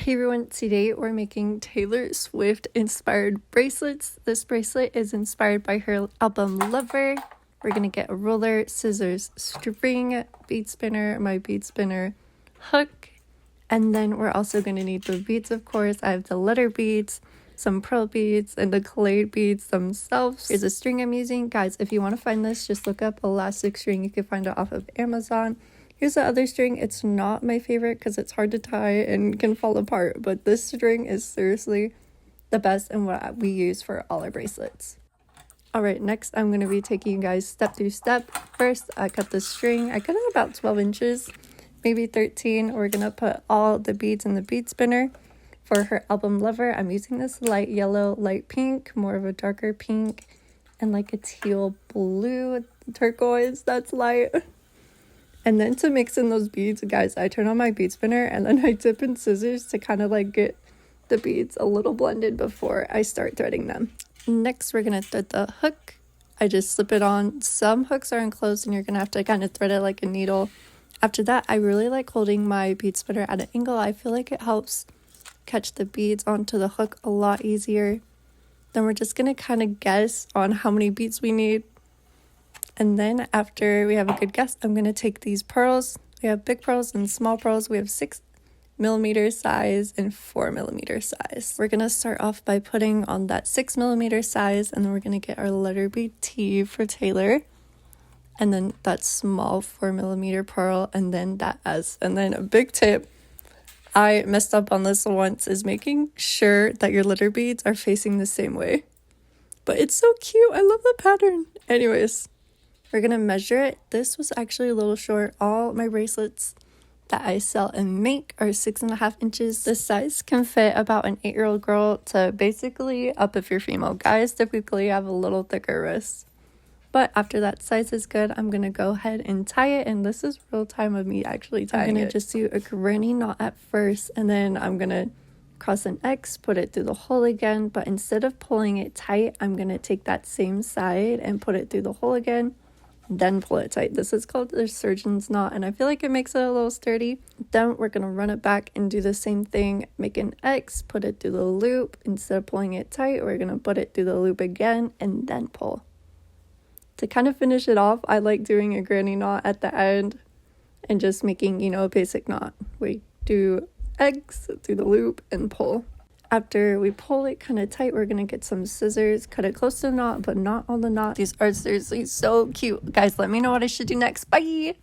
Hey everyone, today we're making Taylor Swift inspired bracelets. This bracelet is inspired by her album Lover. We're gonna get a roller, scissors, string, bead spinner, my bead spinner, hook, and then we're also gonna need the beads, of course. I have the letter beads, some pearl beads, and the clay beads themselves. Here's a string I'm using. Guys, if you want to find this, just look up elastic string. You can find it off of Amazon. Here's the other string. It's not my favorite because it's hard to tie and can fall apart, but this string is seriously the best and what we use for all our bracelets. Alright, next I'm going to be taking you guys step through step. First, I cut the string. I cut it about 12 inches, maybe 13. We're going to put all the beads in the bead spinner. For her album Lover, I'm using this light yellow, light pink, more of a darker pink, and like a teal blue, turquoise, that's light. And then to mix in those beads, guys, I turn on my bead spinner and then I dip in scissors to kind of like get the beads a little blended before I start threading them. Next, we're going to thread the hook. I just slip it on. Some hooks are enclosed and you're going to have to kind of thread it like a needle. After that, I really like holding my bead spinner at an angle. I feel like it helps catch the beads onto the hook a lot easier. Then we're just going to kind of guess on how many beads we need. And then after we have a good guess, I'm going to take these pearls. We have big pearls and small pearls. We have 6mm size and 4mm size. We're going to start off by putting on that 6mm size, and then we're going to get our letter B T for Taylor. And then that small 4mm pearl, and then that S. And then a big tip, I messed up on this once, is making sure that your letter beads are facing the same way. But it's so cute. I love the pattern. Anyways, we're going to measure it. This was actually a little short. All my bracelets that I sell and make are 6.5 inches. This size can fit about an 8-year-old girl to basically up if you're female. Guys typically have a little thicker wrists. But after that size is good, I'm going to go ahead and tie it. And this is real time of me actually tying it. I'm going to just do a granny knot at first. And then I'm going to cross an X, put it through the hole again. But instead of pulling it tight, I'm going to take that same side and put it through the hole again. Then pull it tight. This is called the surgeon's knot, and I feel like it makes it a little sturdy. Then we're going to run it back and do the same thing. Make an X, put it through the loop. Instead of pulling it tight, we're going to put it through the loop again and then pull. To kind of finish it off, I like doing a granny knot at the end and just making, a basic knot. We do X through the loop and pull. After we pull it kind of tight, we're going to get some scissors, cut it close to the knot, but not on the knot. These are seriously so cute. Guys, let me know what I should do next. Bye!